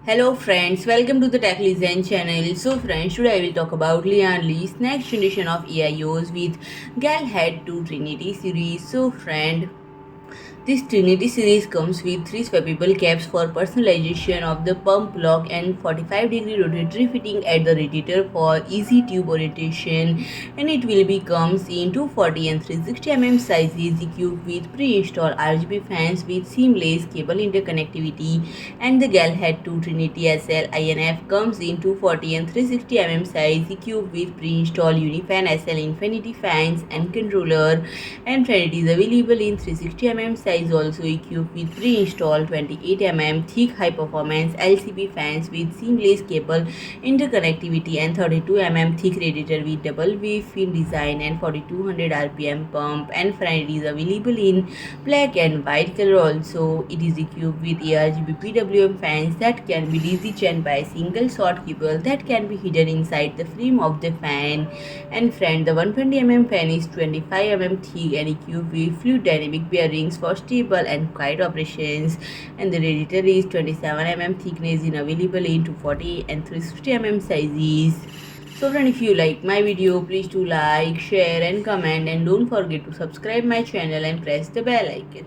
Hello friends, welcome to the Tech Lian channel. So friends, today I will talk about Lian-Li's next generation of AIOs with GALAHAD II Trinity series. So friend, this Trinity series comes with 3 swappable caps for personalization of the pump block and 45-degree rotary fitting at the radiator for easy tube orientation, and it will be comes in 240 and 360 mm sizes equipped with pre-installed RGB fans with seamless cable interconnectivity, and the GALAHAD II Trinity SL-INF comes in 240 and 360 mm size equipped with pre-installed UNI FAN SL INFINITY fans and controller, and friend, it is available in 360 mm size also equipped with pre-installed 28 mm thick high-performance LCB fans with seamless cable interconnectivity and 32 mm thick radiator with double wave fin design and 4200 rpm pump, and friend, it is available in black and white color also. It is equipped with ARGB PWM fans that can be DC-chained by a single short cable that can be hidden inside the frame of the fan, and friend, the 120 mm fan is 25 mm thick and equipped with fluid dynamic bearings for stable and quiet operations, and the radiator is 27 mm thickness and available in 240 and 360 mm sizes. So friend, if you like my video, please do like, share and comment, and don't forget to subscribe my channel and press the bell icon.